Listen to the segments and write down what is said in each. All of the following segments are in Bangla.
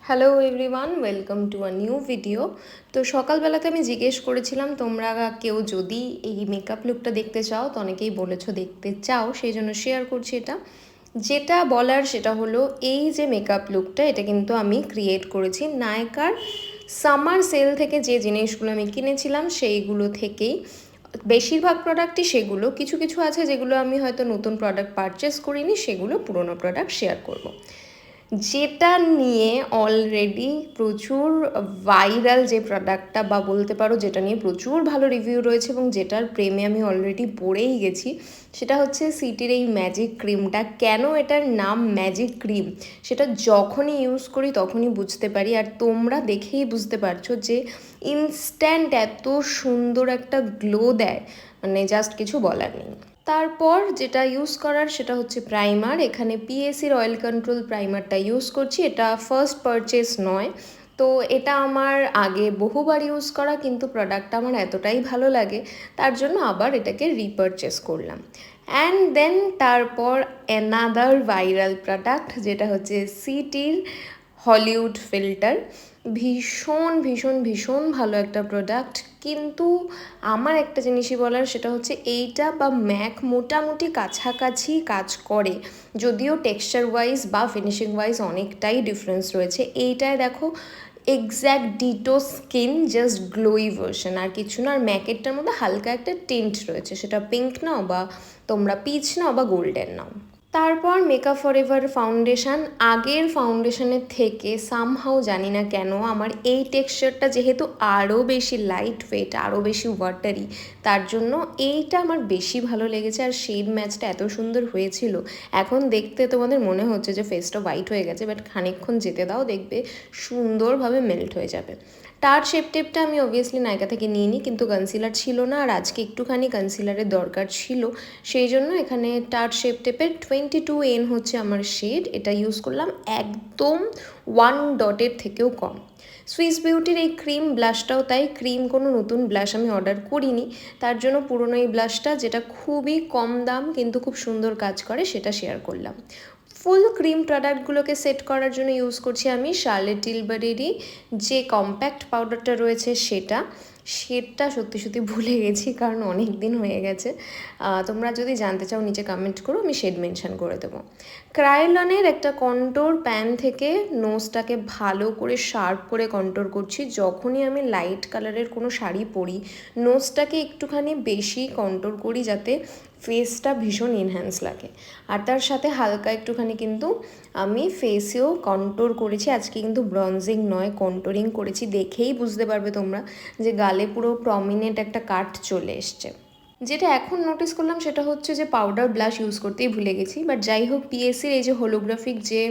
Hello everyone, welcome to a new video. তো সকালবেলাতে আমি জিজ্ঞেস করেছিলাম তোমরা কেউ যদি এই মেকআপ লুকটা দেখতে চাও, তো অনেকেই বলেছো দেখতে চাও, সেই জন্য শেয়ার করছি এটা। যেটা বলার সেটা হলো এই যে মেকআপ লুকটা, এটা কিন্তু আমি ক্রিয়েট করেছি নায়কার সামার সেল থেকে। যে জিনিসগুলো আমি কিনেছিলাম সেইগুলো থেকেই, বেশিরভাগ প্রোডাক্টই সেগুলো, কিছু কিছু আছে যেগুলো আমি হয়তো নতুন প্রোডাক্ট পারচেস করিনি, সেগুলো পুরনো প্রোডাক্ট শেয়ার করব। যেটা নিয়ে অলরেডি প্রচুর ভাইরাল যে প্রোডাক্টটা, বা বলতে পারো যেটা নিয়ে প্রচুর ভালো রিভিউ রয়েছে এবং যেটার প্রেমে আমি অলরেডি পড়েই গেছি, সেটা হচ্ছে সিটির এই ম্যাজিক ক্রিমটা। কেন এটার নাম ম্যাজিক ক্রিম সেটা যখনই ইউজ করি তখনই বুঝতে পারি, আর তোমরা দেখেই বুঝতে পারছো যে ইনস্ট্যান্ট এত সুন্দর একটা গ্লো দেয়, মানে জাস্ট কিছু বলার নেই। তারপর যেটা ইউজ করার সেটা হচ্ছে প্রাইমার। এখানে পিএসির অয়েল কন্ট্রোল প্রাইমারটা ইউজ করছি। এটা ফার্স্ট পারচেস নয়, তো এটা আমার আগে বহুবার ইউজ করা, কিন্তু প্রোডাক্টটা আমার এতটাই ভালো লাগে তার জন্য আবার এটাকে রিপারচেস করলাম। অ্যান্ড দেন তারপর অ্যানাদার ভাইরাল প্রোডাক্ট, যেটা হচ্ছে সিটির হলিউড ফিল্টার। ভীষণ ভীষণ ভীষণ ভালো একটা প্রোডাক্ট, কিন্তু আমার একটা জিনিসই বলার সেটা হচ্ছে এইটা বা ম্যাক মোটামুটি কাছাকাছি কাজ করে, যদিও টেক্সচার ওয়াইজ বা ফিনিশিং ওয়াইজ অনেকটাই ডিফারেন্স রয়েছে। এইটায় দেখো exact ditto skin, just glowy version, আর কিছু না। আর ম্যাকেটটার মধ্যে হালকা একটা টিন্ট রয়েছে, সেটা পিঙ্ক নাও বা তোমরা পিচ নাও বা গোল্ডেন নাও। তারপর মেকআপ ফরএভার ফাউন্ডেশন। আগের ফাউন্ডেশনের থেকে সামহাও জানি না কেন আমার এই টেক্সচারটা যেহেতু আরও বেশি লাইট ওয়েট, আরও বেশি ওয়াটারি, তার জন্য এইটা আমার বেশি ভালো লেগেছে। আর শেড ম্যাচটা এত সুন্দর হয়েছিল, এখন দেখতে তোমাদের মনে হচ্ছে যে ফেসটা হোয়াইট হয়ে গেছে, বাট খানিকক্ষণ যেতে দাও, দেখবে সুন্দরভাবে মেল্ট হয়ে যাবে। টার্ট শেপ টেপটা আমি অবভিয়াসলি নায়কা থেকে নিয়ে নিই, কিন্তু কনসিলার ছিল না, আর আজকে একটুখানি কনসিলারের দরকার ছিল, সেই জন্য এখানে টার্ট শেপ টেপের 22N হচ্ছে আমার শেড, এটা ইউজ করলাম। একদম 1 ডটের থেকেও কম। সুইস বিউটির এই ক্রিম ব্লাশটাও তাই, ক্রিম কোনো নতুন ব্লাশ আমি অর্ডার করিনি, তার জন্য পুরনো এই ব্লাশটা, যেটা খুবই কম দাম কিন্তু খুব সুন্দর কাজ করে, সেটা শেয়ার করলাম। ফুল ক্রিম প্রোডাক্টগুলোকে সেট করার জন্য ইউজ করছি আমি শার্লেট টিলবারেরই যে কম্প্যাক্ট পাউডারটা রয়েছে সেটা। শেডটা সত্যি সত্যি ভুলে গেছি, কারণ অনেক দিন হয়ে গেছে। তোমরা যদি জানতে চাও নিচে কমেন্ট করো, আমি শেড মেনশন করে দেবো। ক্রায়োলনের একটা কন্ট্রোর প্যান থেকে নোজটাকে ভালো করে শার্প করে কন্ট্রোর করছি। যখনই আমি লাইট কালারের কোনো শাড়ি পরি, নোজটাকে একটুখানি বেশি কন্ট্রোর করি যাতে ফেসটা ভীষণ এনহ্যান্স লাগে। আর তার সাথে হালকা একটুখানি কিন্তু আমি ফেসেও কন্ট্রোর করেছি। আজকে কিন্তু ব্রঞ্জিং নয়, কন্ট্রোরিং করেছি। দেখেই বুঝতে পারবে তোমরা যে গালে পুরো প্রমিনেন্ট একটা কাট চলে এসছে। যেটা এখন নোটিস করলাম সেটা হচ্ছে যে পাউডার ব্লাশ ইউজ করতেই ভুলে গেছি, বাট যাই হোক, পিএসির এই যে হোলোগ্রাফিক যে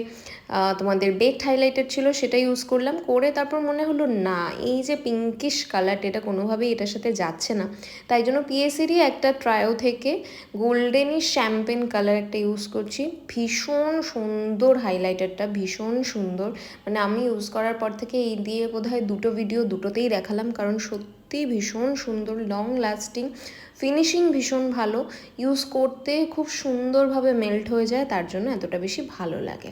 তোমাদের বেকড হাইলাইটার ছিল সেটা ইউজ করলাম। করে তারপর মনে হলো না, এই যে পিঙ্কিশ কালারটা, এটা কোনোভাবেই এটার সাথে যাচ্ছে না, তাই জন্য পিএসিরই একটা ট্রায়ো থেকে গোল্ডেনিশ শ্যাম্পেন কালার একটা ইউজ করছি। ভীষণ সুন্দর হাইলাইটারটা, ভীষণ সুন্দর, মানে আমি ইউজ করার পর থেকে এই দিয়ে বোধহয় দুটো ভিডিও দুটোতেই দেখালাম, কারণ সত্যি ভীষণ সুন্দর, লং লাস্টিং, ফিনিশিং ভীষণ ভালো, ইউজ করতে খুব সুন্দরভাবে মেল্ট হয়ে যায়, তার জন্য এতটা বেশি ভালো লাগে।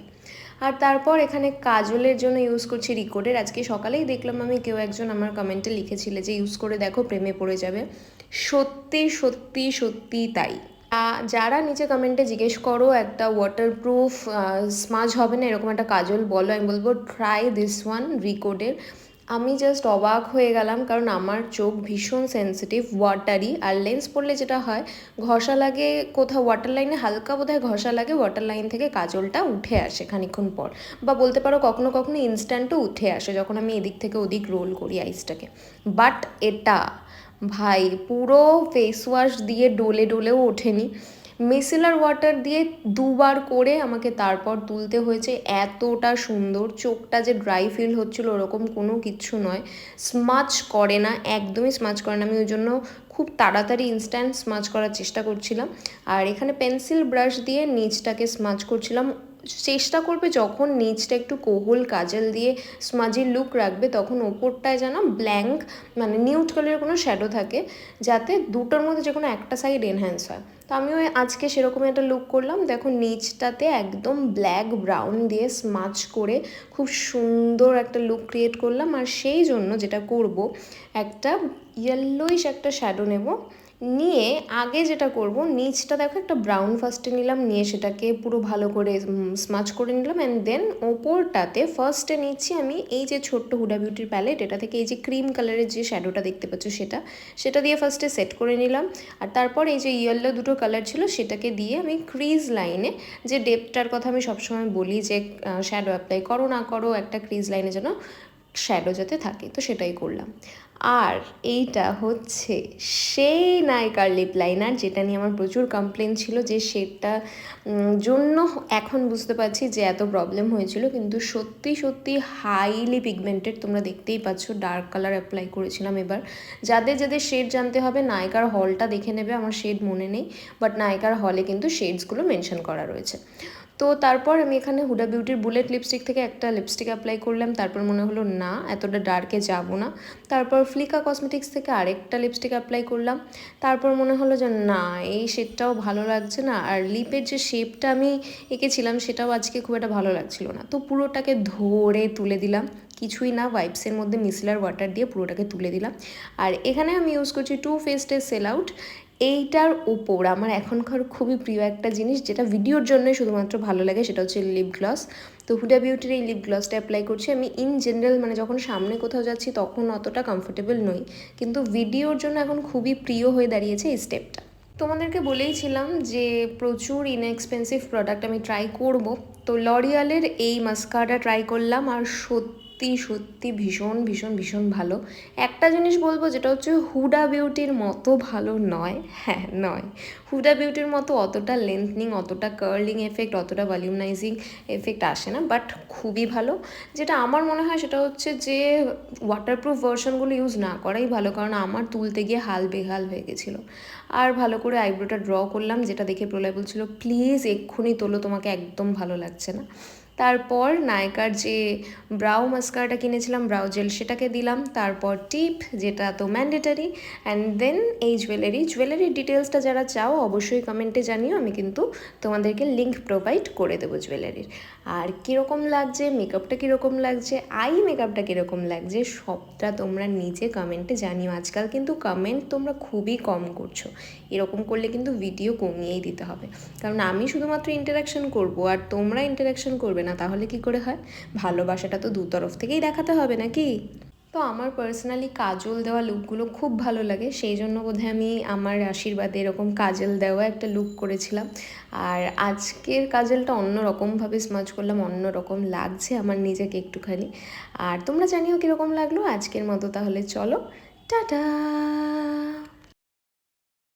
আর তারপর এখানে কাজলের জন্য ইউজ করছি রিকোডের। আজকে সকালেই দেখলাম আমি, কেউ একজন আমার কমেন্টে লিখেছিলে যে ইউজ করে দেখো প্রেমে পড়ে যাবে। সত্যি সত্যি সত্যি তাই। যারা নিচে কমেন্টে জিজ্ঞেস করো একটা ওয়াটারপ্রুফ স্মাজ হবে না এরকম একটা কাজল বলো, আমি বলবো ট্রাই দিস ওয়ান রিকোডের। আমি জাস্ট অবাক হয়ে গেলাম, কারণ আমার চোখ ভীষণ সেন্সিটিভ, ওয়াটারি, আর লেন্স পড়লে যেটা হয় ঘষা লাগে, কোথাও ওয়াটার লাইনে হালকা বোধহয় ঘষা লাগে, ওয়াটার লাইন থেকে কাজলটা উঠে আসে খানিক্ষণ পর, বা বলতে পারো কখনো কখনো ইনস্ট্যান্টও উঠে আসে যখন আমি এদিক থেকে ওদিক রোল করি আইসটাকে। বাট এটা ভাই পুরো ফেস ওয়াশ দিয়ে ডলে ডলেও ওঠেনি, মিসেলার ওয়াটার দিয়ে দুবার করে আমাকে তারপর তুলতে হয়েছে। এতটা সুন্দর, চোখটা যে ড্রাই ফিল হচ্ছিল ওরকম কোনো কিচ্ছু নয়, স্মাচ করে না, একদমই স্মাচ করে না। আমি ওই জন্য খুব তাড়াতাড়ি ইনস্ট্যান্ট স্মাচ করার চেষ্টা করছিলাম, আর এখানে পেন্সিল ব্রাশ দিয়ে নিচটাকে স্মাচ করছিলাম। চেষ্টা করবে যখন নিচটা একটু কোহল কাজল দিয়ে স্মাজি লুক রাখবে তখন ওপরটায় যেন ব্ল্যাঙ্ক মানে নিউড কালারের কোনো শ্যাডো থাকে, যাতে দুটোর মধ্যে যে কোনো একটা সাইড এনহ্যান্স হয়। তো আমিও আজকে সেরকমই একটা লুক করলাম। দেখো নিচটাতে একদম ব্ল্যাক ব্রাউন দিয়ে স্মাচ করে খুব সুন্দর একটা লুক ক্রিয়েট করলাম। আর সেই জন্য যেটা করব, একটা ইয়েলোইশ একটা শ্যাডো নেব, নিয়ে আগে যেটা করব নিচটা দেখো একটা ব্রাউন ফার্স্টে নিলাম, নিয়ে সেটাকে পুরো ভালো করে স্মাচ করে নিলাম। অ্যান্ড দেন ওপরটাতে ফার্স্টে নিচ্ছি আমি এই যে ছোট্ট হুডা বিউটির প্যালেট, এটা থেকে এই যে ক্রিম কালারের যে শ্যাডোটা দেখতে পাচ্ছ সেটা দিয়ে ফার্স্টে সেট করে নিলাম। আর তারপর এই যে ইয়েলো দুটো কালার ছিল সেটাকে দিয়ে আমি ক্রিজ লাইনে, যে ডেপটার কথা আমি সবসময় বলি যে শ্যাডো অ্যাপ্লাই করো না করো একটা ক্রিজ লাইনে যেন শ্যাডো যাতে থাকে, তো সেটাই করলাম। আর এইটা হচ্ছে সেই নাইকার লিপ লাইনার, যেটা নিয়ে আমার প্রচুর কমপ্লেন ছিল যে শেডটা জন্য এখন বুঝতে পারছি যে এত প্রবলেম হয়েছিল, কিন্তু সত্যি সত্যি হাইলি পিগমেন্টেড, তোমরা দেখতেই পাচ্ছ ডার্ক কালার অ্যাপ্লাই করেছিলাম। এবার যাদের যাদের শেড জানতে হবে নাইকার হলটা দেখে নেবে, আমার শেড মনে নেই, বাট নাইকার হলে কিন্তু শেডসগুলো মেনশন করা রয়েছে। তো তারপর আমি এখানে হুডা বিউটির বুলেট লিপস্টিক থেকে একটা লিপস্টিক অ্যাপ্লাই করলাম, তারপর মনে হলো না এতটা ডার্কে যাব না, তারপর ফ্লিকা কসমেটিক্স থেকে আরেকটা লিপস্টিক অ্যাপ্লাই করলাম, তারপর মনে হলো যে না এই শেডটাও ভালো লাগছে না, আর লিপের যে শেপটা আমি এঁকেছিলাম সেটাও আজকে খুব একটা ভালো লাগছিল না, তো পুরোটাকে ধরে তুলে দিলাম, কিছুই না ওয়াইপসের মধ্যে মিসেলার ওয়াটার দিয়ে পুরোটাকে তুলে দিলাম। আর এখানে আমি ইউজ করছি টু ফেস্টের সেল আউট। এইটার ওপর আমার এখনকার খুবই প্রিয় একটা জিনিস, যেটা ভিডিওর জন্যই শুধুমাত্র ভালো লাগে, সেটা হচ্ছে লিপ গ্লস। তো হুডা বিউটির এই লিপ গ্লসটা অ্যাপ্লাই করছি আমি। ইন জেনারেল মানে যখন সামনে কোথাও যাচ্ছি তখন অতটা কমফোর্টেবল নই, কিন্তু ভিডিওর জন্য এখন খুবই প্রিয় হয়ে দাঁড়িয়েছে এই স্টেপটা। তোমাদেরকে বলেইছিলাম যে প্রচুর ইনএক্সপেন্সিভ প্রোডাক্ট আমি ট্রাই করব, তো লরিয়ালের এই মাস্কারা ট্রাই করলাম, আর সত্যি সত্যি ভীষণ ভীষণ ভীষণ ভালো। একটা জিনিস বলবো, যেটা হচ্ছে হুডা বিউটির মতো ভালো নয়, হ্যাঁ নয়, হুডা বিউটির মতো অতটা লেন্থনিং, অতটা কার্লিং এফেক্ট, অতটা ভলিউমাইজিং এফেক্ট আসে না, বাট খুবই ভালো। যেটা আমার মনে হয় সেটা হচ্ছে যে ওয়াটারপ্রুফ ভার্সনগুলো ইউজ না করাই ভালো, কারণ আমার তুলতে গিয়ে হাল বেহাল হয়ে গেছিলো। আর ভালো করে আইব্রোটা ড্র করলাম, যেটা দেখে প্রলয় বলছিল প্লিজ এক্ষুনি তোলো, তোমাকে একদম ভালো লাগছে না। তারপর নায়কার যে ব্রাউ মাস্কারাটা কিনেছিলাম, ব্রাউ জেল, সেটাকে দিলাম, তারপর টিপ, যেটা তো ম্যান্ডেটারি, অ্যান্ড দেন এই জুয়েলারির ডিটেলসটা যারা চাও অবশ্যই কমেন্টে জানিও, আমি কিন্তু তোমাদেরকে লিঙ্ক প্রোভাইড করে দেবো জুয়েলারির। আর কীরকম লাগছে মেকআপটা, কীরকম লাগছে আই মেকআপটা, কীরকম লাগছে সবটা তোমরা নিজে কমেন্টে জানিও। আজকাল কিন্তু কমেন্ট তোমরা খুবই কম করছো, এরকম করলে কিন্তু ভিডিও কমিয়েই দিতে হবে, কারণ আমি শুধুমাত্র ইন্টারাকশন করব আর তোমরা ইন্টারাকশন করবে না, তাহলে কি করে হয়? ভালোবাসাটা তো দু তরফ থেকেই দেখাতে হবে নাকি? তো আমার পার্সোনালি কাজল দেওয়া লুকগুলো খুব ভালো লাগে, সেই জন্য বোধহয় আমি আমার আশীর্বাদে এরকম কাজল দেওয়া একটা লুক করেছিলাম। আর আজকের কাজলটা অন্য রকমভাবে স্মাচ করলাম, অন্য রকম লাগছে আমার নিজেকে একটুখানি। আর তোমরা জানিও কীরকম লাগলো। আজকের মতো তাহলে চলো, টাটা।